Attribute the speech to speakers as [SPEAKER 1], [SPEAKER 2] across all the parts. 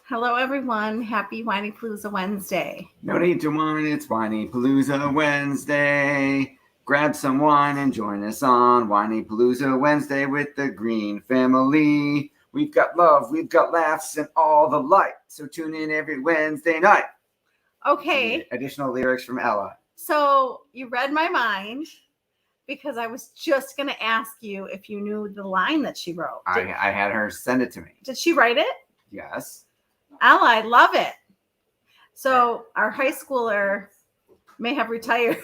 [SPEAKER 1] Hello, everyone. Happy Whinypaluza Wednesday.
[SPEAKER 2] No need to whine, it's Whinypaluza Wednesday. Grab some wine and join us on Whinypaluza Wednesday with the Green family. We've got love, we've got laughs, and all the light. So tune in every Wednesday night.
[SPEAKER 1] Okay,
[SPEAKER 2] Additional lyrics from Ella.
[SPEAKER 1] so you read my mind because I was just going to ask you if you knew the line that she wrote.
[SPEAKER 2] I had her send it to me.
[SPEAKER 1] Did she write it?
[SPEAKER 2] Yes.
[SPEAKER 1] Ella, I love it. So our high schooler may have retired.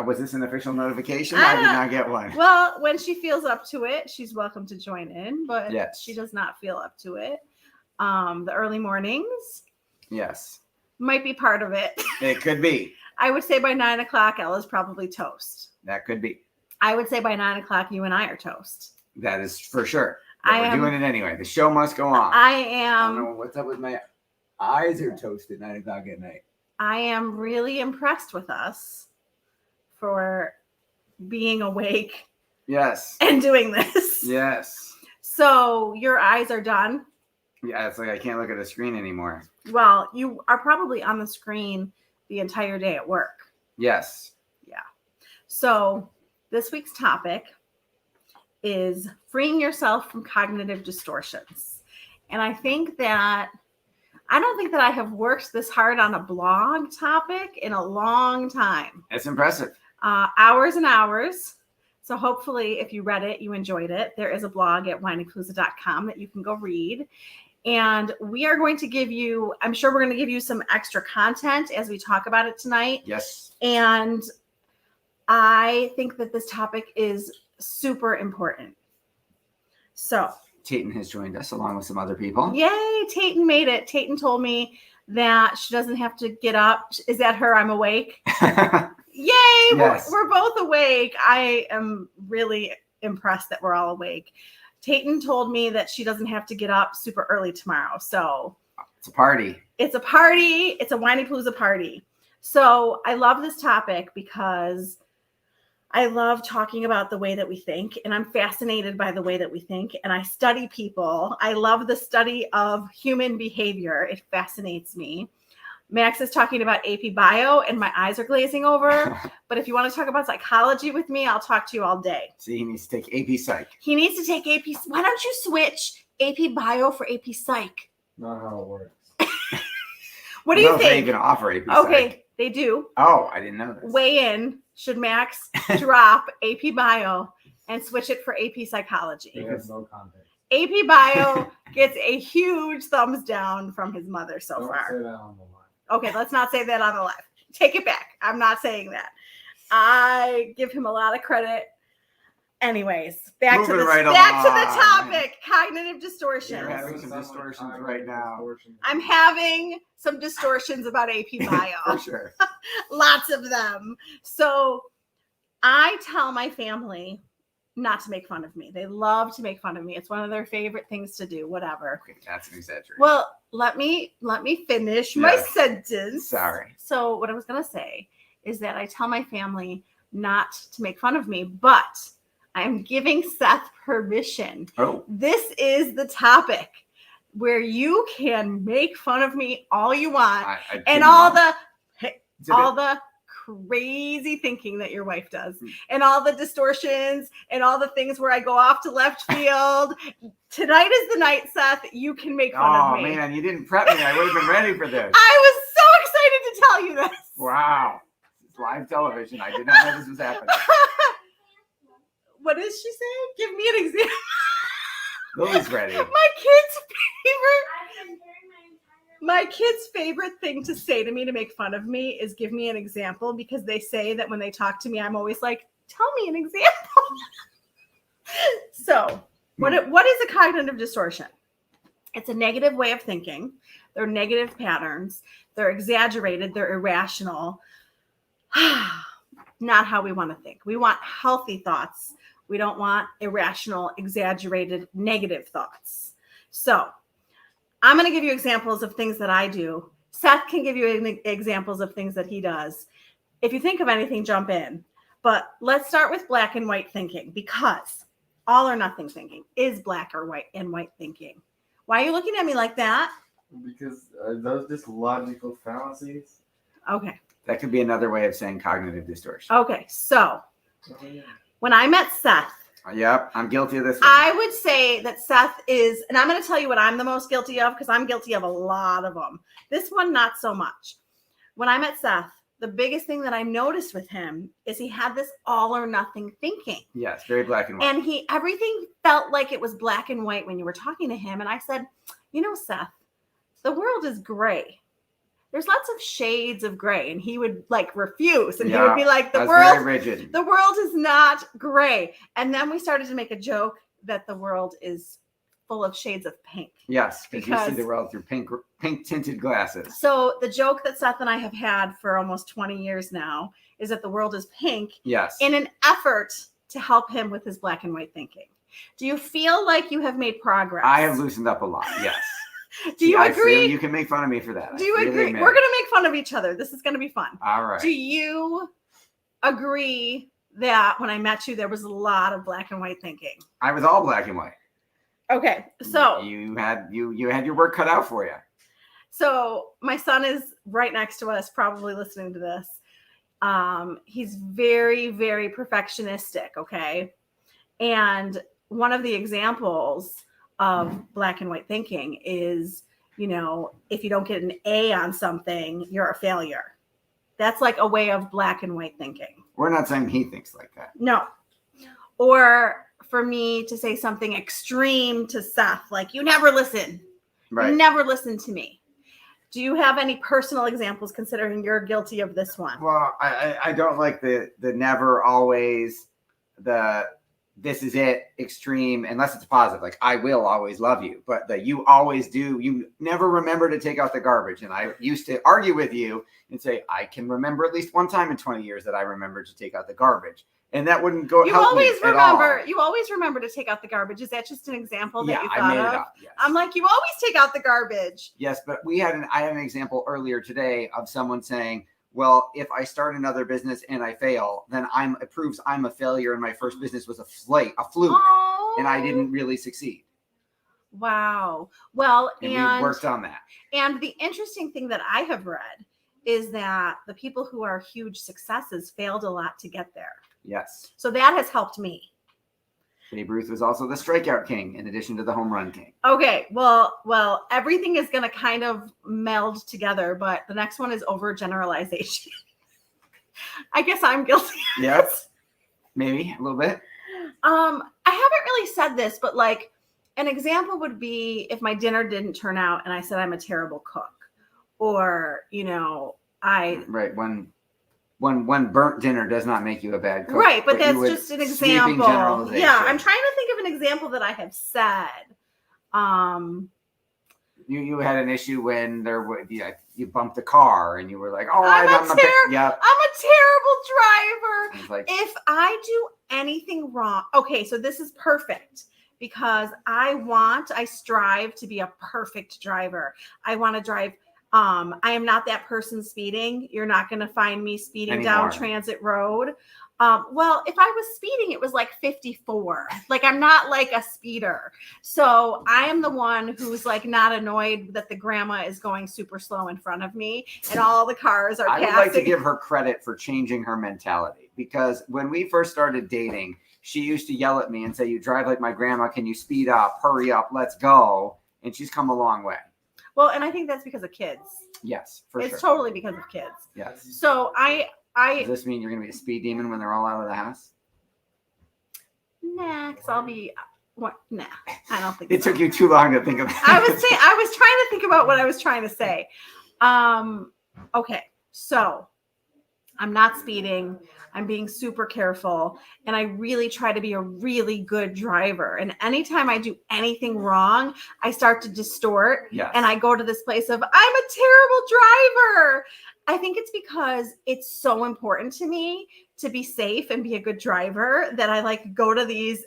[SPEAKER 2] Was this an official notification? I did not get one.
[SPEAKER 1] Well, when she feels up to it, she's welcome to join in, but
[SPEAKER 2] Yes.
[SPEAKER 1] she does not feel up to it. The early mornings
[SPEAKER 2] Yes.
[SPEAKER 1] might be part of it.
[SPEAKER 2] It could be.
[SPEAKER 1] I would say by 9 o'clock, Ella's probably toast.
[SPEAKER 2] That could be.
[SPEAKER 1] I would say by 9 o'clock, you and I are toast.
[SPEAKER 2] That is for sure. But we're doing it anyway. The show must go on.
[SPEAKER 1] I
[SPEAKER 2] don't know
[SPEAKER 1] am
[SPEAKER 2] what's up with my eyes are toast at 9 o'clock at night.
[SPEAKER 1] I am really impressed with us for being awake
[SPEAKER 2] Yes.
[SPEAKER 1] and doing this.
[SPEAKER 2] Yes.
[SPEAKER 1] So your eyes are done.
[SPEAKER 2] Yeah, it's like I can't look at a screen anymore.
[SPEAKER 1] Well, you are probably on the screen the entire day at work.
[SPEAKER 2] Yes.
[SPEAKER 1] Yeah. So this week's topic is freeing yourself from cognitive distortions. And I don't think that I have worked this hard on a blog topic in a long time.
[SPEAKER 2] It's impressive.
[SPEAKER 1] Hours and hours. So hopefully if you read it, you enjoyed it. There is a blog at whinypaluza.com that you can go read. And we are going to give you, I'm sure we're going to give you some extra content as we talk about it tonight.
[SPEAKER 2] Yes.
[SPEAKER 1] And I think that this topic is super important. So
[SPEAKER 2] Tayton has joined us along with some other people.
[SPEAKER 1] yay, Tayton made it. Tayton told me that she doesn't have to get up. Is that her? I'm awake. Yay,
[SPEAKER 2] Yes.
[SPEAKER 1] we're both awake. I am really impressed that we're all awake. Tayton told me that she doesn't have to get up super early tomorrow. So
[SPEAKER 2] It's a party.
[SPEAKER 1] it's a party. It's a Whinypaluza party. So I love this topic because I love talking about the way that we think, and I'm fascinated by the way that we think, and I study people. I love the study of human behavior. It fascinates me. Max is talking about AP Bio, and my eyes are glazing over. But if you want to talk about psychology with me, I'll talk to you all day.
[SPEAKER 2] See, he needs to take AP Psych.
[SPEAKER 1] He needs to take AP. Why don't you switch AP Bio for AP Psych?
[SPEAKER 3] Not how it works.
[SPEAKER 1] What do you
[SPEAKER 2] I don't know if they
[SPEAKER 1] think?
[SPEAKER 2] even offer AP Psych.
[SPEAKER 1] Okay, they do.
[SPEAKER 2] Oh, I didn't know this.
[SPEAKER 1] Weigh in. Should Max drop AP Bio and switch it for AP Psychology?
[SPEAKER 3] It has no context.
[SPEAKER 1] AP Bio gets a huge thumbs down from his mother so
[SPEAKER 3] Don't
[SPEAKER 1] far.
[SPEAKER 3] say that on the line.
[SPEAKER 1] Okay, let's not say that on the live. Take it back. I'm not saying that. I give him a lot of credit. Anyways, back to
[SPEAKER 2] Moving
[SPEAKER 1] the
[SPEAKER 2] right
[SPEAKER 1] topic. Cognitive distortions.
[SPEAKER 2] You're having some distortions right now.
[SPEAKER 1] I'm having some distortions about AP
[SPEAKER 2] For
[SPEAKER 1] Bio.
[SPEAKER 2] sure.
[SPEAKER 1] Lots of them. So I tell my family not to make fun of me. They love to make fun of me. It's one of their favorite things to do, whatever.
[SPEAKER 2] Okay, that's an exaggeration.
[SPEAKER 1] Well, let me finish my
[SPEAKER 2] Yeah.
[SPEAKER 1] sentence.
[SPEAKER 2] Sorry.
[SPEAKER 1] So what I was going to say is that I tell my family not to make fun of me, but I'm giving Seth permission.
[SPEAKER 2] Oh,
[SPEAKER 1] This is the topic where you can make fun of me all you want
[SPEAKER 2] I
[SPEAKER 1] and
[SPEAKER 2] didn't
[SPEAKER 1] all
[SPEAKER 2] want-
[SPEAKER 1] the crazy thinking that your wife does and all the distortions and all the things where I go off to left field. Tonight is the night, Seth. You can make fun
[SPEAKER 2] Oh
[SPEAKER 1] of me.
[SPEAKER 2] man, you didn't prep me. I would have been ready for this.
[SPEAKER 1] I was so excited to tell you this.
[SPEAKER 2] Wow. It's live television. I did not know this was happening.
[SPEAKER 1] What is she saying? Give me an example.
[SPEAKER 2] Lily's ready.
[SPEAKER 1] My kid's favorite thing to say to me to make fun of me is give me an example, because they say that when they talk to me, I'm always like, tell me an example. So what is a cognitive distortion? It's a negative way of thinking. They're negative patterns. They're exaggerated. They're irrational. Not how we want to think. We want healthy thoughts. We don't want irrational, exaggerated, negative thoughts. So I'm going to give you examples of things that I do. Seth can give you examples of things that he does. If you think of anything, jump in. But let's start with black and white thinking, because all or nothing thinking is black or white and white thinking. Why are you looking at me like that?
[SPEAKER 3] Because those just logical fallacies.
[SPEAKER 1] Okay.
[SPEAKER 2] That could be another way of saying cognitive distortion.
[SPEAKER 1] Okay. So when I met Seth,
[SPEAKER 2] Yep, I'm guilty of this one.
[SPEAKER 1] I would say that Seth is, and I'm going to tell you what I'm the most guilty of because I'm guilty of a lot of them. This one, not so much. When I met Seth, the biggest thing that I noticed with him is he had this all or nothing thinking.
[SPEAKER 2] Yes, very black and white.
[SPEAKER 1] And everything felt like it was black and white when you were talking to him. And I said, Seth, the world is gray. There's lots of shades of gray. And he would refuse. And he would be like, the
[SPEAKER 2] very rigid.
[SPEAKER 1] The world is not gray. And then we started to make a joke that the world is full of shades of pink.
[SPEAKER 2] Yes, because you see the world through pink tinted glasses.
[SPEAKER 1] So the joke that Seth and I have had for almost 20 years now is that the world is pink.
[SPEAKER 2] Yes.
[SPEAKER 1] In an effort to help him with his black and white thinking. Do you feel like you have made progress?
[SPEAKER 2] I have loosened up a lot. Yes.
[SPEAKER 1] Do you agree?
[SPEAKER 2] You can make fun of me for that.
[SPEAKER 1] Do you agree? We're going to make fun of each other. This is going to be fun.
[SPEAKER 2] All right.
[SPEAKER 1] Do you agree that when I met you, there was a lot of black and white thinking?
[SPEAKER 2] I was all black and white.
[SPEAKER 1] Okay. So
[SPEAKER 2] you had your work cut out for you.
[SPEAKER 1] So my son is right next to us, probably listening to this. He's very, very perfectionistic. Okay. And one of the examples of black and white thinking is, if you don't get an A on something, you're a failure. That's like a way of black and white thinking.
[SPEAKER 2] We're not saying he thinks like that.
[SPEAKER 1] No. Or for me to say something extreme to Seth, like, you never listen.
[SPEAKER 2] Right.
[SPEAKER 1] You never listen to me. Do you have any personal examples considering you're guilty of this one?
[SPEAKER 2] Well, I don't like the never always, this is it extreme, unless it's positive. Like, I will always love you, but you always do. You never remember to take out the garbage. And I used to argue with you and say, I can remember at least one time in 20 years that I remember to take out the garbage. And that wouldn't go.
[SPEAKER 1] You
[SPEAKER 2] help
[SPEAKER 1] always
[SPEAKER 2] me
[SPEAKER 1] remember.
[SPEAKER 2] at all.
[SPEAKER 1] You always remember to take out the garbage. Is that just an example that you thought
[SPEAKER 2] I made
[SPEAKER 1] of?
[SPEAKER 2] it up. Yes.
[SPEAKER 1] I'm like, you always take out the garbage.
[SPEAKER 2] Yes, but I had an example earlier today of someone saying, well, if I start another business and I fail, then it proves I'm a failure and my first business was a fluke,
[SPEAKER 1] Oh.
[SPEAKER 2] and I didn't really succeed.
[SPEAKER 1] Wow. Well,
[SPEAKER 2] and we worked on that.
[SPEAKER 1] And the interesting thing that I have read is that the people who are huge successes failed a lot to get there.
[SPEAKER 2] Yes.
[SPEAKER 1] So that has helped me.
[SPEAKER 2] Babe Ruth was also the strikeout king in addition to the home run king.
[SPEAKER 1] Okay. Well, everything is going to kind of meld together, but the next one is overgeneralization. I guess I'm guilty.
[SPEAKER 2] Yes. Maybe a little bit.
[SPEAKER 1] I haven't really said this, but like an example would be if my dinner didn't turn out and I said I'm a terrible cook, or,
[SPEAKER 2] Right. When burnt dinner does not make you a bad cook.
[SPEAKER 1] Right, but that's just an example.
[SPEAKER 2] generalization.
[SPEAKER 1] Yeah, I'm trying to think of an example that I have said.
[SPEAKER 2] You had an issue when you bumped a car and you were like, oh,
[SPEAKER 1] I'm a terrible driver.
[SPEAKER 2] It's like,
[SPEAKER 1] If I do anything wrong, okay, so this is perfect because I strive to be a perfect driver. I want to drive. I am not that person speeding. You're not going to find me speeding down Transit Road. Well, if I was speeding, it was like 54. Like, I'm not like a speeder. So I am the one who's like not annoyed that the grandma is going super slow in front of me and all the cars are passing.
[SPEAKER 2] I would like to give her credit for changing her mentality, because when we first started dating, she used to yell at me and say, you drive like my grandma. Can you speed up? Hurry up. Let's go. And she's come a long way.
[SPEAKER 1] Well, and I think that's because of kids.
[SPEAKER 2] Yes, for sure.
[SPEAKER 1] It's totally because of kids.
[SPEAKER 2] Yes.
[SPEAKER 1] So
[SPEAKER 2] Does this mean you're going to be a speed demon when they're all out of the house?
[SPEAKER 1] Nah, because I'll be. What? Nah, I don't think
[SPEAKER 2] it took you too long to think of that.
[SPEAKER 1] I was trying to think about what I was trying to say. Okay, so I'm not speeding. I'm being super careful, and I really try to be a really good driver. And anytime I do anything wrong, I start to distort.
[SPEAKER 2] Yes.
[SPEAKER 1] And I go to this place of, I'm a terrible driver. I think it's because it's so important to me to be safe and be a good driver that I go to these,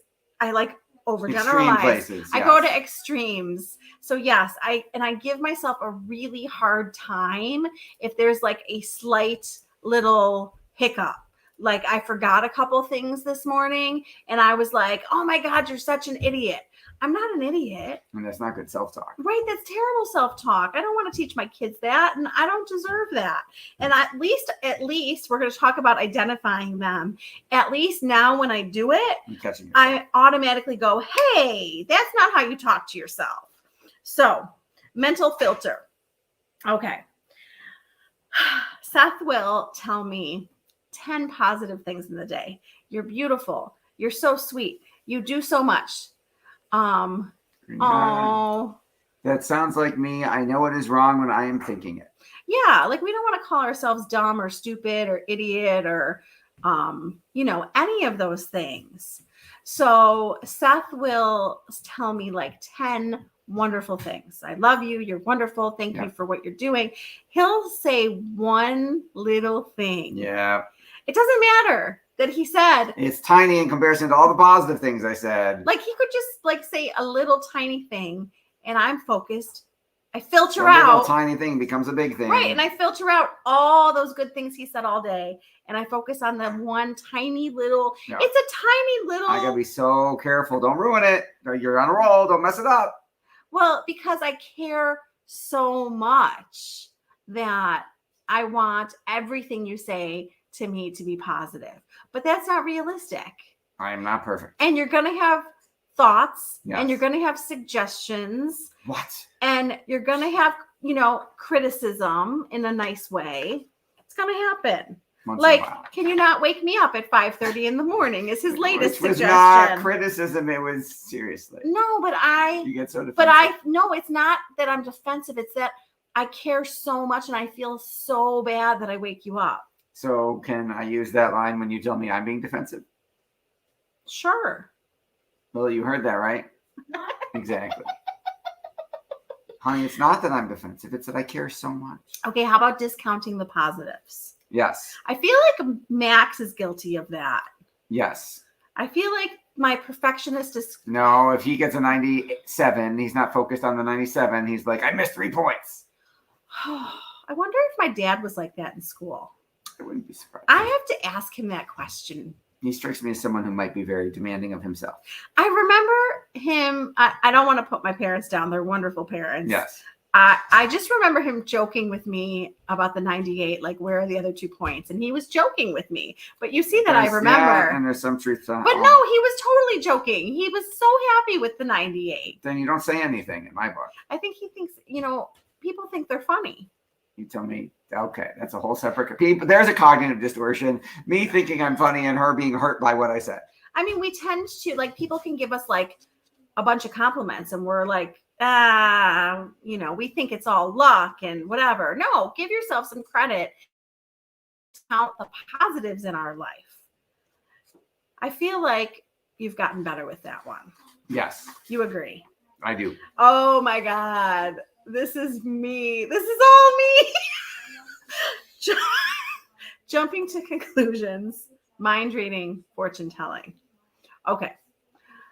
[SPEAKER 1] overgeneralize.
[SPEAKER 2] Places,
[SPEAKER 1] I go to extremes. So yes, I give myself a really hard time if there's a slight little hiccup. Like, I forgot a couple things this morning and I was like, oh my God, you're such an idiot. I'm not an idiot.
[SPEAKER 2] And that's not good self-talk.
[SPEAKER 1] Right, that's terrible self-talk. I don't want to teach my kids that, and I don't deserve that. And at least we're going to talk about identifying them. At least now when I do it,
[SPEAKER 2] I'm catching yourself.
[SPEAKER 1] I automatically go, hey, that's not how you talk to yourself. So, mental filter. Okay. Seth will tell me 10 positive things in the day. You're beautiful. You're so sweet. You do so much. Oh,
[SPEAKER 2] that sounds like me. I know it is wrong when I am thinking it.
[SPEAKER 1] Yeah, like we don't want to call ourselves dumb or stupid or idiot or any of those things. So Seth will tell me like 10 wonderful things. I love you. You're wonderful. Thank you for what you're doing. He'll say one little thing.
[SPEAKER 2] Yeah.
[SPEAKER 1] It doesn't matter that he said.
[SPEAKER 2] It's tiny in comparison to all the positive things I said.
[SPEAKER 1] Like he could just like say a little tiny thing and I'm focused. I filter
[SPEAKER 2] a
[SPEAKER 1] out.
[SPEAKER 2] Little tiny thing becomes a big thing.
[SPEAKER 1] Right. And I filter out all those good things he said all day. And I focus on the one tiny little, it's a tiny little.
[SPEAKER 2] I gotta be so careful. Don't ruin it. You're on a roll. Don't mess it up.
[SPEAKER 1] Well, because I care so much that I want everything you say to me to be positive. But that's not realistic.
[SPEAKER 2] I am not perfect.
[SPEAKER 1] And you're going to have thoughts and you're going to have suggestions.
[SPEAKER 2] What?
[SPEAKER 1] And you're going to have, criticism in a nice way. It's going to happen. Can you not wake me up at 5:30 in the morning is his latest suggestion.
[SPEAKER 2] Which was not criticism. It was seriously.
[SPEAKER 1] No, but you
[SPEAKER 2] get so defensive.
[SPEAKER 1] But no, it's not that I'm defensive. It's that I care so much and I feel so bad that I wake you up.
[SPEAKER 2] So can I use that line when you tell me I'm being defensive?
[SPEAKER 1] Sure.
[SPEAKER 2] Well, you heard that, right? Exactly. Honey, it's not that I'm defensive. It's that I care so much.
[SPEAKER 1] Okay, how about discounting the positives?
[SPEAKER 2] Yes.
[SPEAKER 1] I feel like Max is guilty of that.
[SPEAKER 2] Yes.
[SPEAKER 1] I feel like my perfectionist is...
[SPEAKER 2] No, if he gets a 97, he's not focused on the 97. He's like, I missed 3 points.
[SPEAKER 1] I wonder if my dad was like that in school.
[SPEAKER 2] I wouldn't be surprised.
[SPEAKER 1] I have to ask him that question.
[SPEAKER 2] He strikes me as someone who might be very demanding of himself.
[SPEAKER 1] I remember him. I don't want to put my parents down. They're wonderful parents.
[SPEAKER 2] Yes.
[SPEAKER 1] I just remember him joking with me about the 98, like, where are the other 2 points? And he was joking with me. But you see that I remember.
[SPEAKER 2] Yeah, and there's some truth to that.
[SPEAKER 1] But no, he was totally joking. He was so happy with the 98.
[SPEAKER 2] Then you don't say anything in my book.
[SPEAKER 1] I think he thinks, people think they're funny.
[SPEAKER 2] You tell me, okay, that's a whole separate... There's a cognitive distortion. Me thinking I'm funny and her being hurt by what I said.
[SPEAKER 1] I mean, we tend to, like, people can give us, like, a bunch of compliments and we're like, we think it's all luck and whatever. No, give yourself some credit. Count the positives in our life. I feel like you've gotten better with that one.
[SPEAKER 2] Yes.
[SPEAKER 1] You agree?
[SPEAKER 2] I do.
[SPEAKER 1] Oh my God. This is me. This is all me. Jumping to conclusions, mind reading, fortune telling. Okay.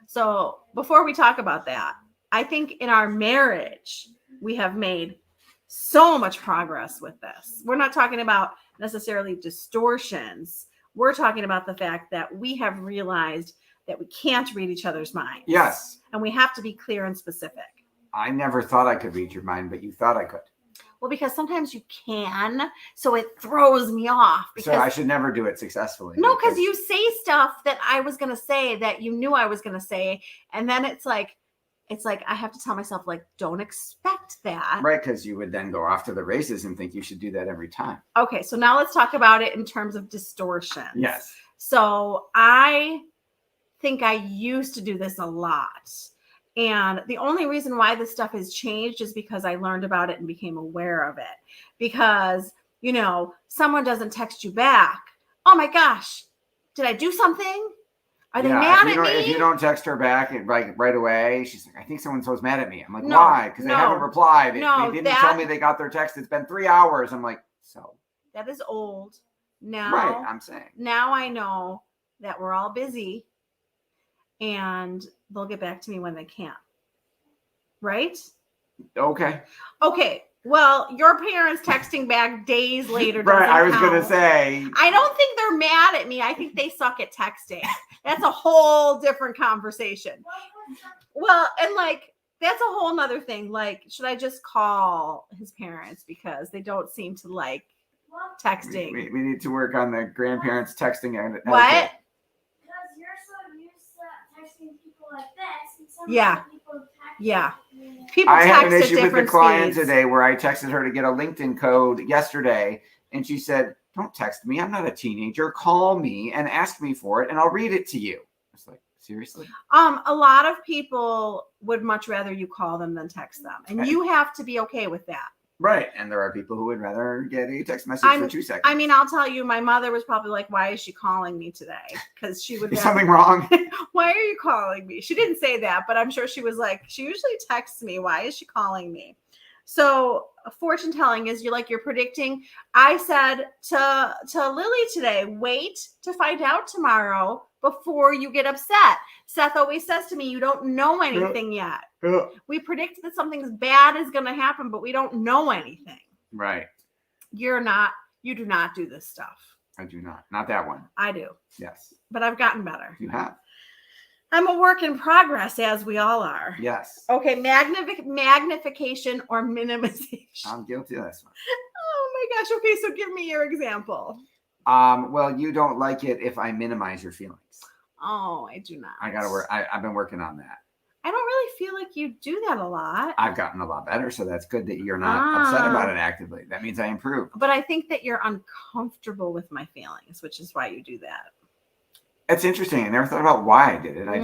[SPEAKER 1] So before we talk about that, I think in our marriage, we have made so much progress with this. We're not talking about necessarily distortions. We're talking about the fact that we have realized that we can't read each other's minds.
[SPEAKER 2] Yes.
[SPEAKER 1] And we have to be clear and specific.
[SPEAKER 2] I never thought I could read your mind, but you thought I could.
[SPEAKER 1] Well, because sometimes you can, so it throws me off.
[SPEAKER 2] So I should never do it successfully.
[SPEAKER 1] No, because you say stuff that I was going to say that you knew I was going to say. And then it's like I have to tell myself, like, don't expect that.
[SPEAKER 2] Right, because you would then go off to the races and think you should do that every time.
[SPEAKER 1] Okay, so now let's talk about it in terms of distortion.
[SPEAKER 2] Yes.
[SPEAKER 1] So I think I used to do this a lot. And the only reason why this stuff has changed is because I learned about it and became aware of it. Because, someone doesn't text you back. Oh my gosh, did I do something? Are they mad at me?
[SPEAKER 2] If you don't text her back right away, she's like, I think someone's mad at me. I'm like,
[SPEAKER 1] No,
[SPEAKER 2] why? Because they haven't replied.
[SPEAKER 1] No,
[SPEAKER 2] they didn't tell me they got their text. It's been 3 hours. I'm like, so.
[SPEAKER 1] That is old. Now,
[SPEAKER 2] right, I'm saying. Now
[SPEAKER 1] I know that we're all busy and they'll get back to me when they can. Right?
[SPEAKER 2] Okay.
[SPEAKER 1] Okay. Well, your parents texting back days later.
[SPEAKER 2] Right. I was going to say.
[SPEAKER 1] I don't think they're mad at me. I think they suck at texting. That's a whole different conversation. Well, and like that's a whole nother thing. Like, should I just call his parents because they don't seem to like texting?
[SPEAKER 2] We need to work on the grandparents texting etiquette.
[SPEAKER 1] What?
[SPEAKER 4] Because you're so used to texting people like this, and some
[SPEAKER 1] Yeah.
[SPEAKER 4] people text.
[SPEAKER 1] Yeah.
[SPEAKER 4] you.
[SPEAKER 1] People
[SPEAKER 2] I
[SPEAKER 1] text
[SPEAKER 2] had an
[SPEAKER 1] at
[SPEAKER 2] issue with the
[SPEAKER 1] different
[SPEAKER 2] client
[SPEAKER 1] speeds.
[SPEAKER 2] today where I texted her to get a LinkedIn code yesterday, and she said, "Don't text me. I'm not a teenager. Call me and ask me for it, and I'll read it to you." I was like, seriously?
[SPEAKER 1] A lot of people would much rather you call them than text them, and you have to be okay with that.
[SPEAKER 2] Right. And there are people who would rather get a text message for 2 seconds.
[SPEAKER 1] I mean, I'll tell you, my mother was probably like, "Why is she calling me today?" Because she would.
[SPEAKER 2] Is something wrong?
[SPEAKER 1] Why are you calling me? She didn't say that, but I'm sure she was like, she usually texts me. Why is she calling me? So fortune telling is you're predicting. I said to Lily today, wait to find out tomorrow before you get upset. Seth always says to me, you don't know anything yet. We predict that something bad is going to happen, but we don't know anything.
[SPEAKER 2] Right.
[SPEAKER 1] You do not do this stuff.
[SPEAKER 2] I do not. Not that one.
[SPEAKER 1] I do.
[SPEAKER 2] Yes.
[SPEAKER 1] But I've gotten better.
[SPEAKER 2] You have.
[SPEAKER 1] I'm a work in progress, as we all are.
[SPEAKER 2] Yes.
[SPEAKER 1] Okay, magnification or minimization.
[SPEAKER 2] I'm guilty of this one.
[SPEAKER 1] Oh my gosh. Okay, so give me your example.
[SPEAKER 2] Well, you don't like it if I minimize your feelings.
[SPEAKER 1] Oh, I do not.
[SPEAKER 2] I gotta work. I've been working on that.
[SPEAKER 1] I don't really feel like you do that a lot.
[SPEAKER 2] I've gotten a lot better, so that's good that you're not upset about it actively. That means I improved.
[SPEAKER 1] But I think that you're uncomfortable with my feelings, which is why you do that.
[SPEAKER 2] It's interesting. I never thought about why I did it.
[SPEAKER 1] I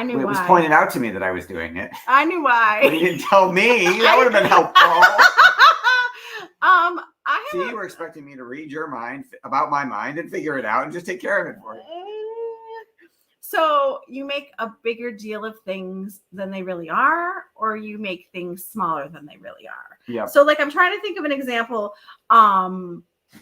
[SPEAKER 1] knew
[SPEAKER 2] it
[SPEAKER 1] why.
[SPEAKER 2] was pointed out to me that I was doing it.
[SPEAKER 1] I knew why.
[SPEAKER 2] But you didn't tell me. That would have been helpful. See, you were expecting me to read your mind about my mind and figure it out and just take care of it for you.
[SPEAKER 1] So you make a bigger deal of things than they really are, or you make things smaller than they really are.
[SPEAKER 2] Yeah.
[SPEAKER 1] So like I'm trying to think of an example.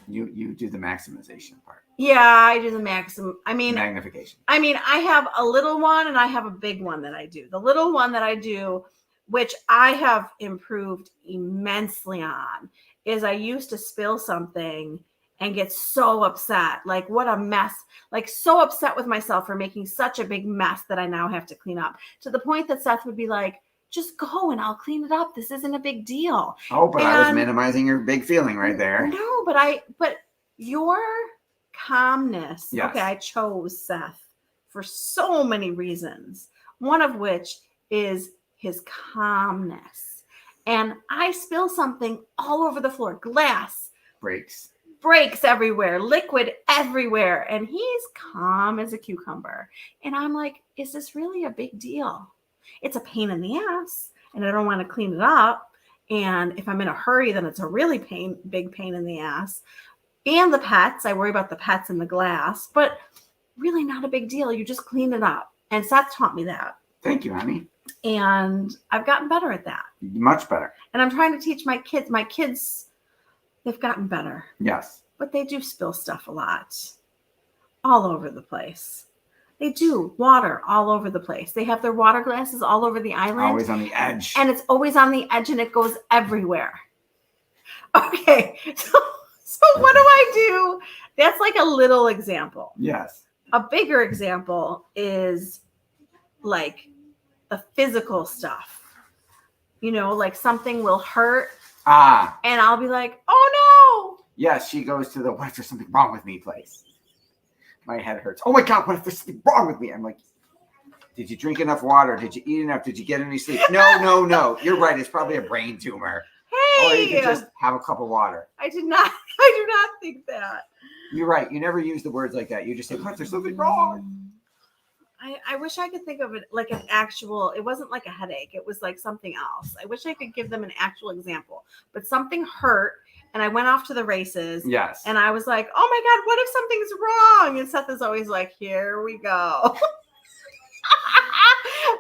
[SPEAKER 2] You do the maximization part.
[SPEAKER 1] Yeah, I do the maximum.
[SPEAKER 2] Magnification.
[SPEAKER 1] I have a little one and I have a big one that I do. The little one that I do, which I have improved immensely on, is I used to spill something and get so upset. Like, what a mess. Like, so upset with myself for making such a big mess that I now have to clean up. To the point that Seth would be like, just go and I'll clean it up. This isn't a big deal.
[SPEAKER 2] Oh, but I was minimizing your big feeling right there.
[SPEAKER 1] No, but your calmness.
[SPEAKER 2] Yes.
[SPEAKER 1] Okay, I chose Seth for so many reasons. One of which is his calmness. And I spill something all over the floor, glass breaks everywhere, liquid everywhere, and he's calm as a cucumber. And I'm like, is this really a big deal? It's a pain in the ass, and I don't want to clean it up. And if I'm in a hurry, then it's a really big pain in the ass. And the pets, I worry about the pets and the glass, but really not a big deal. You just clean it up. And Seth taught me that.
[SPEAKER 2] Thank you, honey.
[SPEAKER 1] And I've gotten better at that.
[SPEAKER 2] Much better.
[SPEAKER 4] And I'm trying to teach my kids. My kids, they've gotten better.
[SPEAKER 2] Yes.
[SPEAKER 4] But they do spill stuff a lot. All over the place. They do. Water all over the place. They have their water glasses all over the island.
[SPEAKER 2] Always on the edge.
[SPEAKER 4] And it's always on the edge and it goes everywhere. Okay. So what do I do? That's like a little example.
[SPEAKER 2] Yes.
[SPEAKER 4] A bigger example is like the physical stuff. You know, like something will hurt.
[SPEAKER 2] Ah.
[SPEAKER 4] And I'll be like, oh no.
[SPEAKER 2] Yes, she goes to the what if there's something wrong with me place. My head hurts. Oh my God, what if there's something wrong with me? I'm like, did you drink enough water? Did you eat enough? Did you get any sleep? No. You're right. It's probably a brain tumor.
[SPEAKER 4] Hey.
[SPEAKER 2] Or you could just have a cup of water.
[SPEAKER 4] I do not think that.
[SPEAKER 2] You're right. You never use the words like that. You just say, what if there's something wrong?
[SPEAKER 4] I wish I could think of it like an actual, it wasn't like a headache. It was like something else. I wish I could give them an actual example. But something hurt and I went off to the races.
[SPEAKER 2] Yes.
[SPEAKER 4] And I was like, oh my God, what if something's wrong? And Seth is always like, here we go.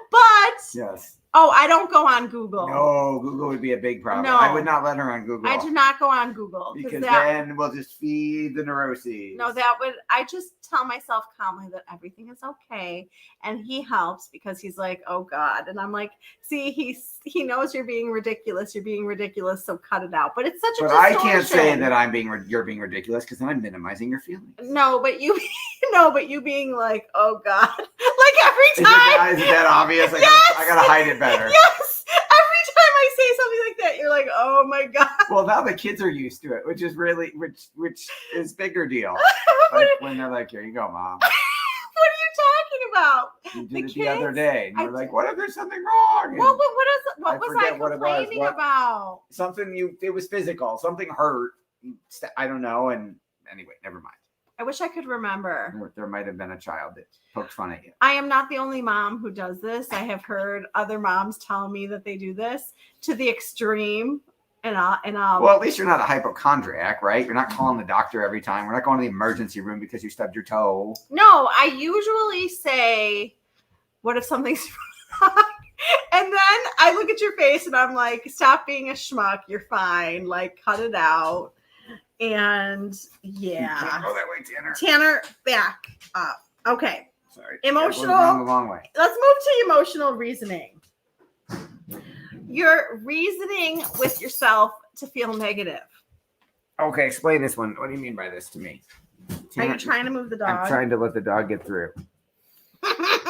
[SPEAKER 4] But
[SPEAKER 2] yes.
[SPEAKER 1] Oh, I don't go on Google.
[SPEAKER 2] No, Google would be a big problem.
[SPEAKER 1] No.
[SPEAKER 2] I would not let her on Google.
[SPEAKER 1] I do not go on Google
[SPEAKER 2] because
[SPEAKER 1] that,
[SPEAKER 2] then we'll just feed the neuroses.
[SPEAKER 1] no, that would, I just tell myself calmly that everything is okay. And he helps because he's like, oh God. And I'm like, see, he knows you're being ridiculous. You're being ridiculous. So cut it out. But it's such a
[SPEAKER 2] But I
[SPEAKER 1] distortion.
[SPEAKER 2] can't say that you're being ridiculous because then I'm minimizing your feelings.
[SPEAKER 1] No, but you, no, but you being like, oh God, like every
[SPEAKER 2] Is
[SPEAKER 1] time.
[SPEAKER 2] it that obvious?
[SPEAKER 1] Yes!
[SPEAKER 2] I gotta hide it better.
[SPEAKER 1] Yes. Every time I say something like that, you're like, oh my God.
[SPEAKER 2] Well, now the kids are used to it, which is really, which is bigger deal.
[SPEAKER 1] What
[SPEAKER 2] Like when they're like, here you go, Mom.
[SPEAKER 1] are you talking about?
[SPEAKER 2] You
[SPEAKER 1] The
[SPEAKER 2] did it the other
[SPEAKER 1] kids?
[SPEAKER 2] day. And
[SPEAKER 1] I
[SPEAKER 2] you're like, what if there's something wrong? And
[SPEAKER 1] What
[SPEAKER 2] I
[SPEAKER 1] was I
[SPEAKER 2] forget what it was.
[SPEAKER 1] complaining
[SPEAKER 2] What-
[SPEAKER 1] about?
[SPEAKER 2] it was physical. Something hurt. I don't know. And anyway, never mind.
[SPEAKER 1] I wish I could remember.
[SPEAKER 2] There might have been a child that poked fun at you.
[SPEAKER 1] I am not the only mom who does this. I have heard other moms tell me that they do this to the extreme. And I'll
[SPEAKER 2] Well, at least you're not a hypochondriac, right? You're not calling the doctor every time. We're not going to the emergency room because you stubbed your toe.
[SPEAKER 1] No, I usually say, what if something's wrong? And then I look at your face and I'm like, stop being a schmuck. You're fine. Like, cut it out. And
[SPEAKER 2] You
[SPEAKER 1] yeah.
[SPEAKER 2] can't go that way, Tanner.
[SPEAKER 1] Tanner, back up. Okay.
[SPEAKER 2] Sorry.
[SPEAKER 1] Emotional-
[SPEAKER 2] We're going the long way.
[SPEAKER 1] Let's move to emotional reasoning. You're reasoning with yourself to feel negative.
[SPEAKER 2] Okay, explain this one. What do you mean by this to me?
[SPEAKER 1] Are
[SPEAKER 2] Tanner,
[SPEAKER 1] you trying to move the
[SPEAKER 2] I'm
[SPEAKER 1] dog?
[SPEAKER 2] trying to let the dog get through.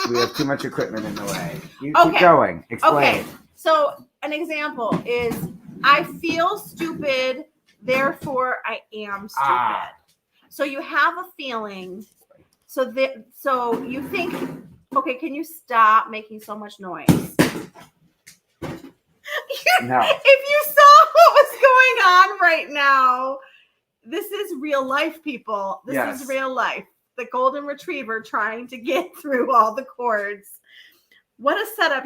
[SPEAKER 2] We have too much equipment in the way. You
[SPEAKER 1] Okay.
[SPEAKER 2] keep going. Explain.
[SPEAKER 1] Okay. So an example is I feel stupid, therefore I am stupid.
[SPEAKER 2] Ah.
[SPEAKER 1] So you have a feeling. So you think, okay, can you stop making so much noise?
[SPEAKER 2] No.
[SPEAKER 1] If you saw what was going on right now, this is real life, people. This
[SPEAKER 2] Yes.
[SPEAKER 1] is real life. The golden retriever trying to get through all the cords. What a setup.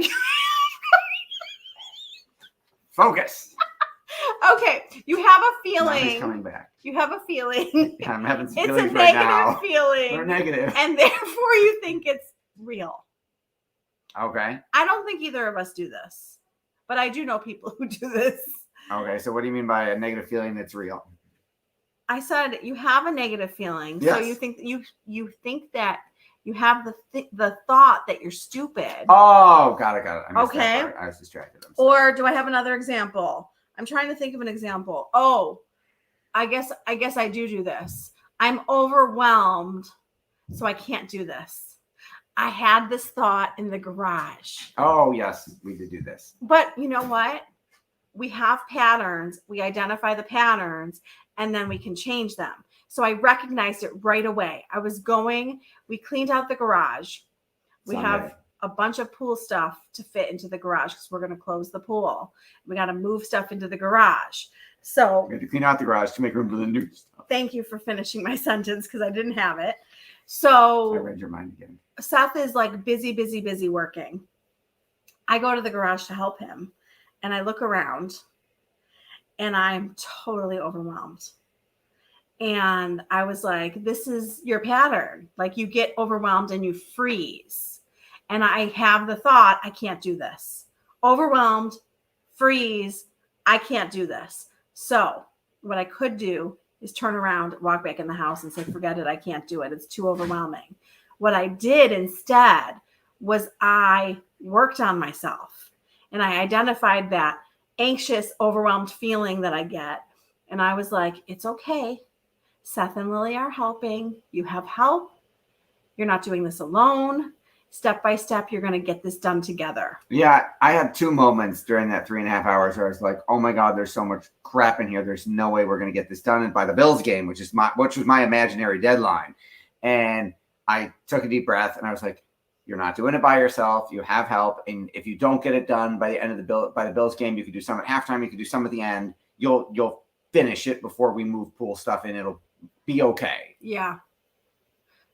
[SPEAKER 2] Focus.
[SPEAKER 1] Okay, you have a
[SPEAKER 2] Now he's
[SPEAKER 1] feeling.
[SPEAKER 2] coming back.
[SPEAKER 1] You have a feeling.
[SPEAKER 2] Yeah, I'm having some
[SPEAKER 1] It's a
[SPEAKER 2] feelings right
[SPEAKER 1] negative
[SPEAKER 2] now. They're
[SPEAKER 1] feeling.
[SPEAKER 2] negative.
[SPEAKER 1] And therefore you think it's real.
[SPEAKER 2] Okay.
[SPEAKER 1] I don't think either of us do this, but I do know people who do this.
[SPEAKER 2] Okay. So what do you mean by a negative feeling that's real?
[SPEAKER 1] I said you have a negative feeling, so
[SPEAKER 2] Yes.
[SPEAKER 1] you think that you have the thought that you're stupid.
[SPEAKER 2] Oh, got it. I missed
[SPEAKER 1] Okay.
[SPEAKER 2] that part. I was distracted. I'm sorry.
[SPEAKER 1] Or do I have another example? I'm trying to think of an example. Oh, I guess I do this. I'm overwhelmed, so I can't do this. I had this thought in the garage.
[SPEAKER 2] Oh, yes, we did do this.
[SPEAKER 1] But you know what? We have patterns. We identify the patterns and then we can change them. So I recognized it right away. We cleaned out the garage. We
[SPEAKER 2] Sunday.
[SPEAKER 1] have a bunch of pool stuff to fit into the garage because we're going to close the pool. We got to move stuff into the garage. So
[SPEAKER 2] We had to clean out the garage to make room for the new stuff.
[SPEAKER 1] thank you for finishing my sentence because I didn't have it.
[SPEAKER 2] I
[SPEAKER 1] So
[SPEAKER 2] read your mind again.
[SPEAKER 1] Seth is like busy working. I go to the garage to help him and I look around and I'm totally overwhelmed. And I was like, this is your pattern. Like you get overwhelmed and you freeze. And I have the thought, I can't do this. Overwhelmed, freeze, I can't do this. So what I could do is turn around, walk back in the house and say, forget it, I can't do it. It's too overwhelming. What I did instead was I worked on myself and I identified that anxious, overwhelmed feeling that I get. And I was like, it's okay. Seth and Lily are helping. You have help. You're not doing this alone. Step by step, you're going to get this done together.
[SPEAKER 2] Yeah, I had two moments during that 3.5 hours where I was like, oh my God, there's so much crap in here. There's no way we're going to get this done by the Bills game, which was my imaginary deadline. And I took a deep breath and I was like, you're not doing it by yourself. You have help. And if you don't get it done by the end of the Bills game, you can do some at halftime. You can do some at the end. You'll finish it before we move pool stuff in. It'll be okay.
[SPEAKER 1] Yeah.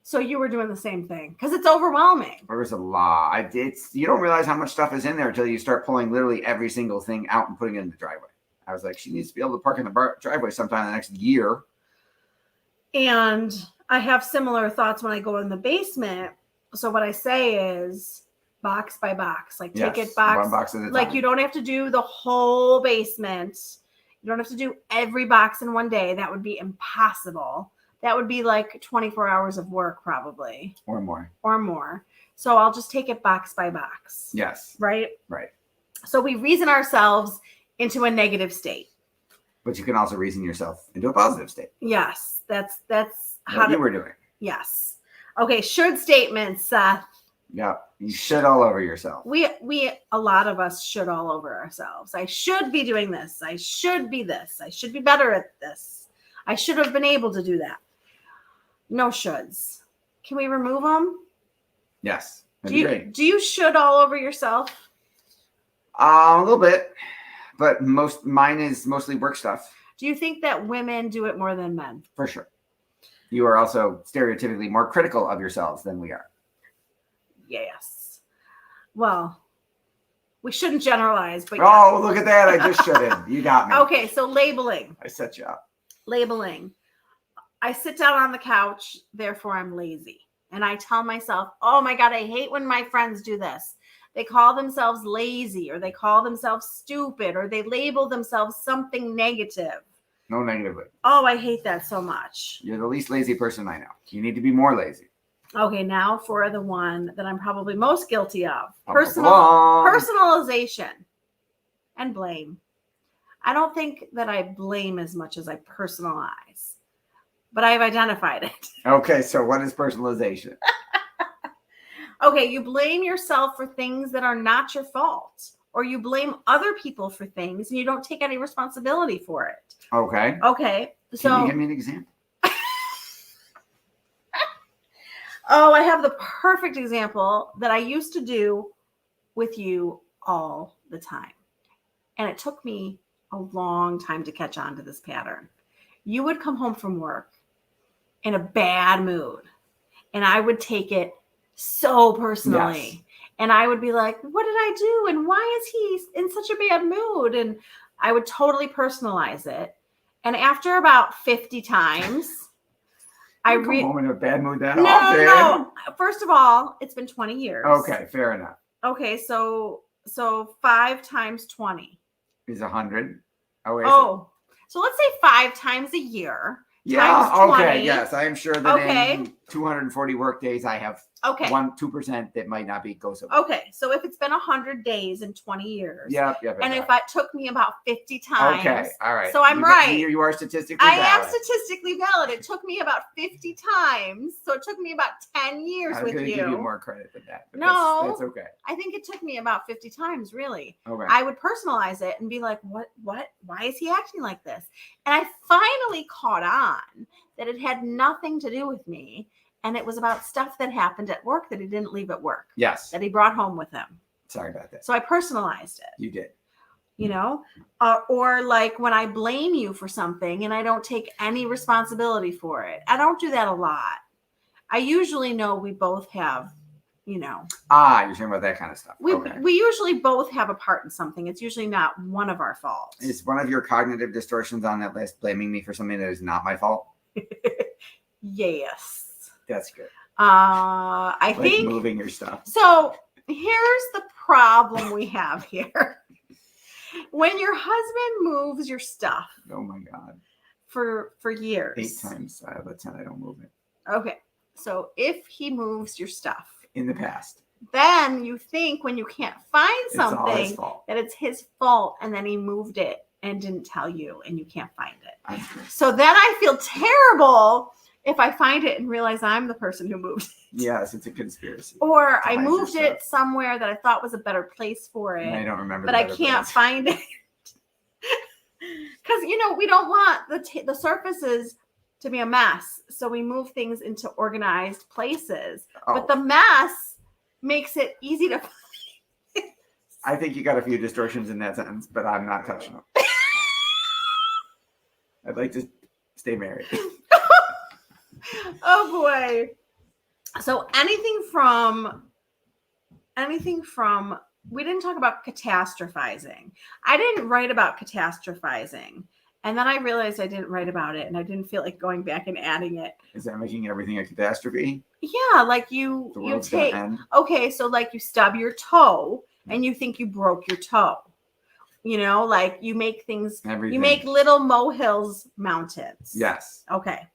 [SPEAKER 1] So you were doing the same thing because it's overwhelming.
[SPEAKER 2] There was a lot. You don't realize how much stuff is in there until you start pulling literally every single thing out and putting it in the driveway. I was like, she needs to be able to park in the driveway sometime in the next year.
[SPEAKER 1] And I have similar thoughts when I go in the basement. So what I say is, box by box. Like
[SPEAKER 2] Yes,
[SPEAKER 1] take it box.
[SPEAKER 2] one box at a time.
[SPEAKER 1] Like you don't have to do the whole basement. You don't have to do every box in one day. That would be impossible. That would be like 24 hours of work probably.
[SPEAKER 2] Or more.
[SPEAKER 1] Or more. So I'll just take it box by box.
[SPEAKER 2] Yes.
[SPEAKER 1] Right?
[SPEAKER 2] Right.
[SPEAKER 1] So we reason ourselves into a negative state.
[SPEAKER 2] But you can also reason yourself into a positive state.
[SPEAKER 1] Yes. That's
[SPEAKER 2] What you were doing.
[SPEAKER 1] Yes. Okay. Should statements, Seth.
[SPEAKER 2] Yeah. You shit all over yourself.
[SPEAKER 1] A lot of us should all over ourselves. I should be doing this. I should be this. I should be better at this. I should have been able to do that. No shoulds. Can we remove them?
[SPEAKER 2] Yes. That'd be great.
[SPEAKER 1] Do you should all over yourself?
[SPEAKER 2] A little bit, but mine is mostly work stuff.
[SPEAKER 1] Do you think that women do it more than men?
[SPEAKER 2] For sure. You are also stereotypically more critical of yourselves than we are.
[SPEAKER 1] Yes. Well, we shouldn't generalize, but
[SPEAKER 2] oh, look at that. I just shouldn't. You got me.
[SPEAKER 1] Okay, so labeling.
[SPEAKER 2] I set you up.
[SPEAKER 1] Labeling. I sit down on the couch, therefore I'm lazy. And I tell myself, oh my God, I hate when my friends do this. They call themselves lazy, or they call themselves stupid, or they label themselves something negative.
[SPEAKER 2] No negatively.
[SPEAKER 1] Oh, I hate that so much.
[SPEAKER 2] You're the least lazy person I know. You need to be more lazy.
[SPEAKER 1] Okay, now for the one that I'm probably most guilty of.
[SPEAKER 2] Belong.
[SPEAKER 1] Personalization and blame. I don't think that I blame as much as I personalize, but I've identified it.
[SPEAKER 2] Okay, so what is personalization?
[SPEAKER 1] Okay, you blame yourself for things that are not your fault, or you blame other people for things and you don't take any responsibility for it.
[SPEAKER 2] Okay.
[SPEAKER 1] Okay, so
[SPEAKER 2] Can you give me an example?
[SPEAKER 1] Oh, I have the perfect example that I used to do with you all the time. And it took me a long time to catch on to this pattern. You would come home from work in a bad mood, and I would take it so personally.
[SPEAKER 2] Yes.
[SPEAKER 1] And I would be like, what did I do? And why is he in such a bad mood? And I would totally personalize it. And after about 50 times, I
[SPEAKER 2] come home in a bad mood that
[SPEAKER 1] no,
[SPEAKER 2] often.
[SPEAKER 1] no. First of all, it's been 20 years.
[SPEAKER 2] Okay, fair enough.
[SPEAKER 1] Okay, so 5 times 20
[SPEAKER 2] is 100.
[SPEAKER 1] Oh, so let's say 5 times a year.
[SPEAKER 2] Yeah.
[SPEAKER 1] Times
[SPEAKER 2] Okay.
[SPEAKER 1] 20.
[SPEAKER 2] Yes, I am sure that
[SPEAKER 1] Okay.
[SPEAKER 2] in 240 work days, I have
[SPEAKER 1] Okay.
[SPEAKER 2] 2% that might not go so well.
[SPEAKER 1] Okay, so if it's been 100 days in 20 years,
[SPEAKER 2] Yep.
[SPEAKER 1] and if it took me about 50 times,
[SPEAKER 2] okay, all right.
[SPEAKER 1] So I'm right.
[SPEAKER 2] You are statistically
[SPEAKER 1] I
[SPEAKER 2] valid.
[SPEAKER 1] am statistically valid. It took me about 50 times, so it took me about 10 years
[SPEAKER 2] I was
[SPEAKER 1] with
[SPEAKER 2] going to
[SPEAKER 1] you.
[SPEAKER 2] give you more credit than that. But
[SPEAKER 1] No.
[SPEAKER 2] that's okay.
[SPEAKER 1] I think it took me about 50 times, really.
[SPEAKER 2] Okay.
[SPEAKER 1] I would personalize it and be like, what, why is he acting like this? And I finally caught on that it had nothing to do with me. And it was about stuff that happened at work that he didn't leave at work,
[SPEAKER 2] Yes.
[SPEAKER 1] that he brought home with him.
[SPEAKER 2] Sorry about that.
[SPEAKER 1] So I personalized it,
[SPEAKER 2] You did.
[SPEAKER 1] you know, or like when I blame you for something and I don't take any responsibility for it. I don't do that a lot. I usually know we both have, you know.
[SPEAKER 2] You're talking about that kind of stuff. Okay.
[SPEAKER 1] We usually both have a part in something. It's usually not one of our faults.
[SPEAKER 2] Is one of your cognitive distortions on that list blaming me for something that is not my fault?
[SPEAKER 1] Yes.
[SPEAKER 2] That's good.
[SPEAKER 1] I
[SPEAKER 2] Like
[SPEAKER 1] think
[SPEAKER 2] moving your stuff.
[SPEAKER 1] so. Here's the problem we have here. When your husband moves your stuff
[SPEAKER 2] Oh my God.
[SPEAKER 1] for years,
[SPEAKER 2] 8 times out of 10, I don't move it.
[SPEAKER 1] Okay, so if he moves your stuff,
[SPEAKER 2] In the past,
[SPEAKER 1] then you think when you can't find
[SPEAKER 2] it's all his
[SPEAKER 1] something
[SPEAKER 2] fault.
[SPEAKER 1] that it's his fault, and then he moved it and didn't tell you, and you can't find it.
[SPEAKER 2] That's good.
[SPEAKER 1] So then I feel terrible if I find it and realize I'm the person who moved it.
[SPEAKER 2] Yes, it's a conspiracy.
[SPEAKER 1] Or I
[SPEAKER 2] hide
[SPEAKER 1] moved
[SPEAKER 2] your
[SPEAKER 1] it
[SPEAKER 2] stuff.
[SPEAKER 1] somewhere that I thought was a better place for
[SPEAKER 2] And I
[SPEAKER 1] it,
[SPEAKER 2] don't remember.
[SPEAKER 1] but
[SPEAKER 2] the
[SPEAKER 1] I
[SPEAKER 2] better
[SPEAKER 1] can't
[SPEAKER 2] place.
[SPEAKER 1] find it. Because, you know, we don't want the surfaces to be a mess. So we move things into organized places.
[SPEAKER 2] Oh,
[SPEAKER 1] But the mess makes it easy to find.
[SPEAKER 2] I think you got a few distortions in that sentence, but I'm not touching them. I'd like to stay married.
[SPEAKER 1] Oh boy. So anything from we didn't talk about catastrophizing. I didn't write about catastrophizing. And then I realized I didn't write about it and I didn't feel like going back and adding it.
[SPEAKER 2] Is that making everything a catastrophe?
[SPEAKER 1] Yeah, like you
[SPEAKER 2] The
[SPEAKER 1] you
[SPEAKER 2] world's gonna
[SPEAKER 1] take
[SPEAKER 2] end?
[SPEAKER 1] okay, so like you stub your toe and you think you broke your toe. You know, like you make things,
[SPEAKER 2] Everything.
[SPEAKER 1] you make little molehills mountains.
[SPEAKER 2] Yes.
[SPEAKER 1] Okay.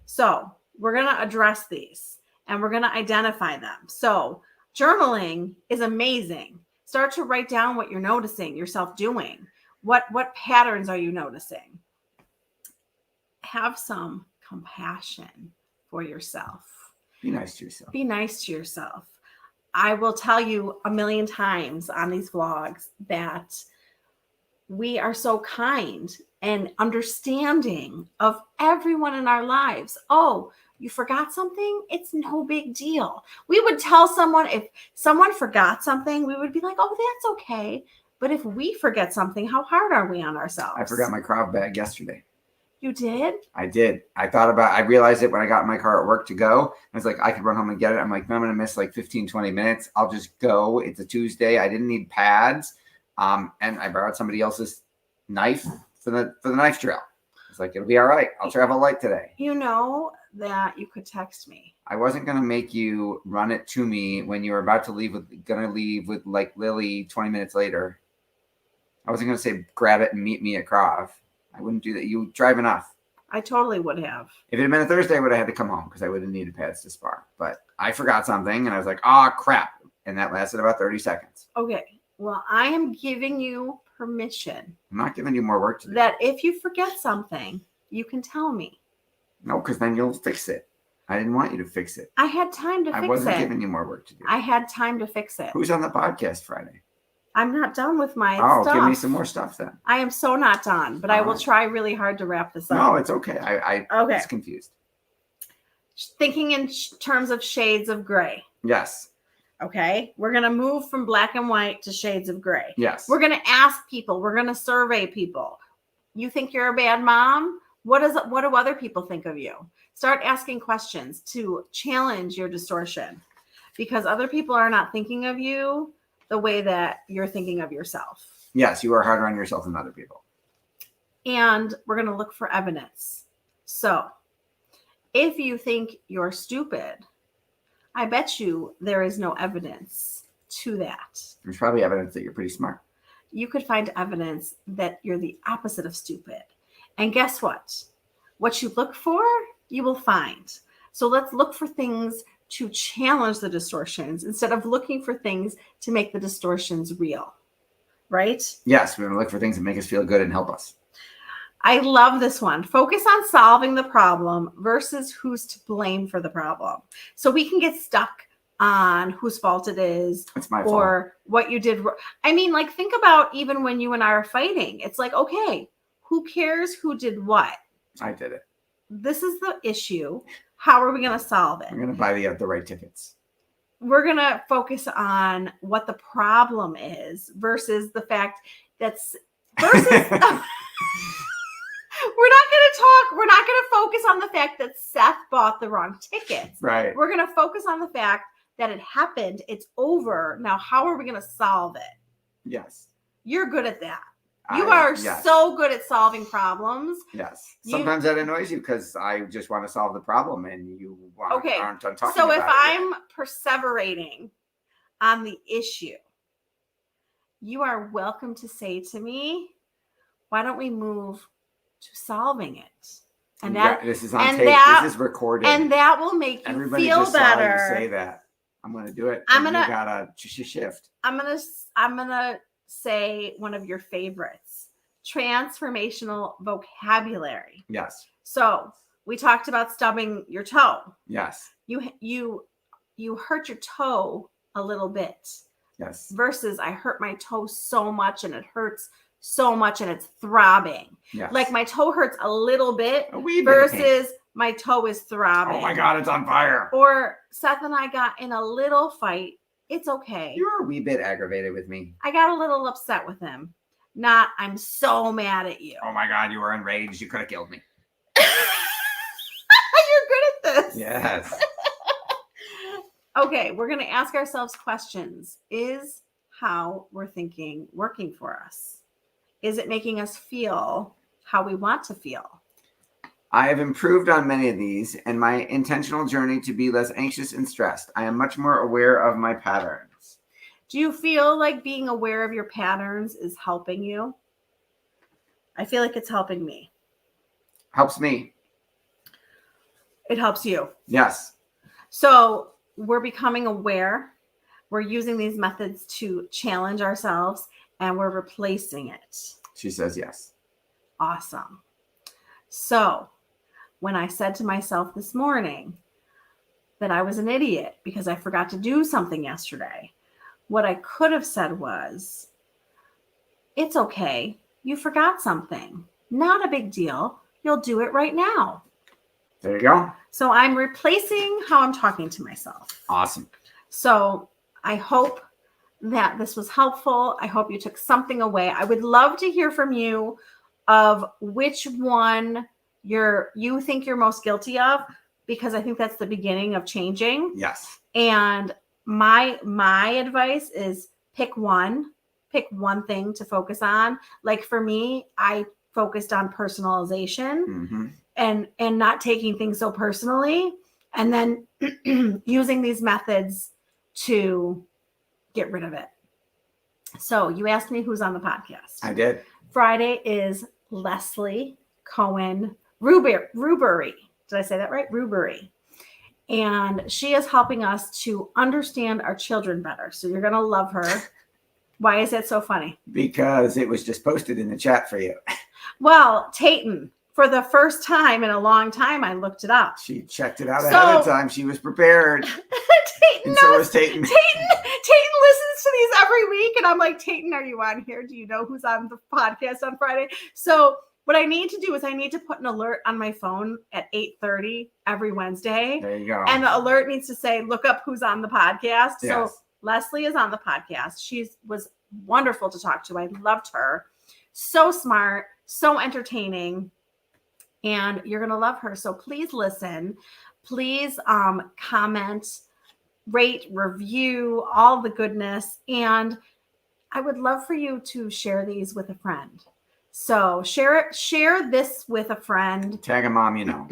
[SPEAKER 1] So we're going to address these and we're going to identify them. So journaling is amazing. Start to write down what you're noticing yourself doing. What patterns are you noticing? Have some compassion for yourself.
[SPEAKER 2] Be nice to yourself.
[SPEAKER 1] Be nice to yourself. I will tell you a million times on these vlogs that we are so kind and understanding of everyone in our lives. Oh, you forgot something? It's no big deal. We would tell someone, if someone forgot something, we would be like, oh, that's okay. But if we forget something, how hard are we on ourselves?
[SPEAKER 2] I forgot my Krav bag yesterday.
[SPEAKER 1] You did?
[SPEAKER 2] I did. I realized it when I got in my car at work to go. I was like, I could run home and get it. I'm like, I'm going to miss like 15, 20 minutes. I'll just go. It's a Tuesday. I didn't need pads. And I borrowed somebody else's knife for the knife drill. It's like, it'll be all right. I'll travel light today.
[SPEAKER 1] You know that you could text me.
[SPEAKER 2] I wasn't going to make you run it to me when you were about to leave with like Lily 20 minutes later. I wasn't going to say grab it and meet me at Krav. I wouldn't do that. You drive enough.
[SPEAKER 1] I totally would have.
[SPEAKER 2] If it had been a Thursday, I would have had to come home because I would have needed pads to spar. But I forgot something and I was like, oh, crap. And that lasted about 30 seconds.
[SPEAKER 1] Okay. Well, I am giving you permission.
[SPEAKER 2] I'm not giving you more work to do.
[SPEAKER 1] That if you forget something, you can tell me.
[SPEAKER 2] No, because then you'll fix it. I didn't want you to fix it.
[SPEAKER 1] I had time to fix it.
[SPEAKER 2] I wasn't giving you more work to do.
[SPEAKER 1] I had time to fix it.
[SPEAKER 2] Who's on the podcast Friday?
[SPEAKER 1] I'm not done with my
[SPEAKER 2] stuff. Give me some more stuff then.
[SPEAKER 1] I am so not done, but I will try really hard to wrap this up.
[SPEAKER 2] No, it's okay. I was confused.
[SPEAKER 1] Thinking in terms of shades of gray.
[SPEAKER 2] Yes.
[SPEAKER 1] Okay. We're going to move from black and white to shades of gray.
[SPEAKER 2] Yes.
[SPEAKER 1] We're going to ask people. We're going to survey people. You think you're a bad mom? What do other people think of you? Start asking questions to challenge your distortion, because other people are not thinking of you the way that you're thinking of yourself.
[SPEAKER 2] Yes, you are harder on yourself than other people.
[SPEAKER 1] And we're going to look for evidence. So if you think you're stupid, I bet you there is no evidence to that.
[SPEAKER 2] There's probably evidence that you're pretty smart.
[SPEAKER 1] You could find evidence that you're the opposite of stupid. And guess what? What you look for, you will find. So let's look for things to challenge the distortions instead of looking for things to make the distortions real. Right?
[SPEAKER 2] Yes, we're going to look for things that make us feel good and help us.
[SPEAKER 1] I love this one. Focus on solving the problem versus who's to blame for the problem. So we can get stuck on whose fault it is.
[SPEAKER 2] It's my fault.
[SPEAKER 1] Or what you did. I mean, like, think about even when you and I are fighting. It's like, okay, who cares who did what?
[SPEAKER 2] I did it.
[SPEAKER 1] This is the issue. How are we going to solve it?
[SPEAKER 2] I'm going to buy the right tickets.
[SPEAKER 1] We're going to focus on what the problem is versus the fact that's versus we're not going to focus on the fact that Seth bought the wrong tickets.
[SPEAKER 2] Right.
[SPEAKER 1] We're going to focus on the fact that it happened. It's over. Now, how are we going to solve it?
[SPEAKER 2] Yes.
[SPEAKER 1] You're good at that. You are so good at solving problems.
[SPEAKER 2] Yes. Sometimes that annoys you because I just want to solve the problem and you aren't done talking
[SPEAKER 1] so
[SPEAKER 2] about
[SPEAKER 1] if
[SPEAKER 2] it.
[SPEAKER 1] I'm perseverating on the issue, you are welcome to say to me, why don't we move to solving it? And that
[SPEAKER 2] this is on tape. This is recorded.
[SPEAKER 1] And that will make you
[SPEAKER 2] Everybody
[SPEAKER 1] feel
[SPEAKER 2] just
[SPEAKER 1] better.
[SPEAKER 2] Saw you say that. I'm going to do it.
[SPEAKER 1] You
[SPEAKER 2] gotta shift.
[SPEAKER 1] I'm gonna say one of your favorites, transformational vocabulary.
[SPEAKER 2] Yes.
[SPEAKER 1] So we talked about stubbing your toe.
[SPEAKER 2] Yes.
[SPEAKER 1] You hurt your toe a little bit.
[SPEAKER 2] Yes.
[SPEAKER 1] Versus I hurt my toe so much and it hurts so much and it's throbbing.
[SPEAKER 2] Yes.
[SPEAKER 1] Like my toe hurts a little bit
[SPEAKER 2] a wee bit
[SPEAKER 1] versus my toe is throbbing.
[SPEAKER 2] Oh my God, it's on fire.
[SPEAKER 1] Or Seth and I got in a little fight. It's okay.
[SPEAKER 2] You were a wee bit aggravated with me.
[SPEAKER 1] I got a little upset with him. Not, I'm so mad at you.
[SPEAKER 2] Oh my God, you were enraged. You could have killed me.
[SPEAKER 1] You're good at this.
[SPEAKER 2] Yes.
[SPEAKER 1] Okay, we're going to ask ourselves questions. Is how we're thinking working for us? Is it making us feel how we want to feel.
[SPEAKER 2] I have improved on many of these and my intentional journey to be less anxious and stressed. I am much more aware of my patterns.
[SPEAKER 1] Do you feel like being aware of your patterns is helping you? I feel like it's helping me.
[SPEAKER 2] Helps me.
[SPEAKER 1] It helps you.
[SPEAKER 2] Yes.
[SPEAKER 1] So we're becoming aware. We're using these methods to challenge ourselves, and we're replacing it.
[SPEAKER 2] She says yes.
[SPEAKER 1] Awesome. So when I said to myself this morning that I was an idiot because I forgot to do something yesterday, what I could have said was, it's okay. You forgot something. Not a big deal. You'll do it right now.
[SPEAKER 2] There you go.
[SPEAKER 1] So I'm replacing how I'm talking to myself.
[SPEAKER 2] Awesome.
[SPEAKER 1] So I hope that this was helpful. I hope you took something away. I would love to hear from you of which one you think you're most guilty of, because I think that's the beginning of changing.
[SPEAKER 2] Yes.
[SPEAKER 1] And my advice is pick one thing to focus on. Like for me, I focused on personalization.
[SPEAKER 2] Mm-hmm.
[SPEAKER 1] and not taking things so personally, and then using these methods to get rid of it. So you asked me who's on the podcast.
[SPEAKER 2] I did.
[SPEAKER 1] Friday is Leslie Cohen Rubery. Did I say that right? Rubery. And she is helping us to understand our children better. So you're going to love her. Why is that so funny?
[SPEAKER 2] Because it was just posted in the chat for you.
[SPEAKER 1] Well, Tayton, for the first time in a long time, I looked it up.
[SPEAKER 2] She checked it out ahead of time. She was prepared.
[SPEAKER 1] Tayton
[SPEAKER 2] And so was Tayton.
[SPEAKER 1] Tayton listens to these every week, and I'm like, Tayton, are you on here? Do you know who's on the podcast on Friday? So what I need to do is I need to put an alert on my phone at 8:30 every Wednesday.
[SPEAKER 2] There you go.
[SPEAKER 1] And the alert needs to say, look up who's on the podcast.
[SPEAKER 2] Yes.
[SPEAKER 1] So Leslie is on the podcast. She was wonderful to talk to. I loved her. So smart, so entertaining. And you're going to love her. So please listen. Please comment, rate, review, all the goodness. And I would love for you to share these with a friend. So share this with a friend.
[SPEAKER 2] Tag a mom, you know.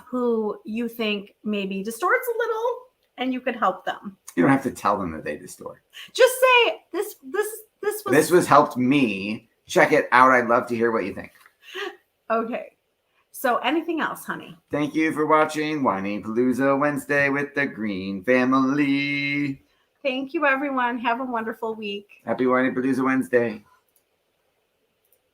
[SPEAKER 1] Who you think maybe distorts a little, and you could help them.
[SPEAKER 2] You don't have to tell them that they distort.
[SPEAKER 1] Just say this
[SPEAKER 2] was helped me. Check it out. I'd love to hear what you think.
[SPEAKER 1] Okay. So anything else, honey?
[SPEAKER 2] Thank you for watching Whinypaluza Wednesday with the Green Family.
[SPEAKER 1] Thank you, everyone. Have a wonderful week.
[SPEAKER 2] Happy Whinypaluza Wednesday.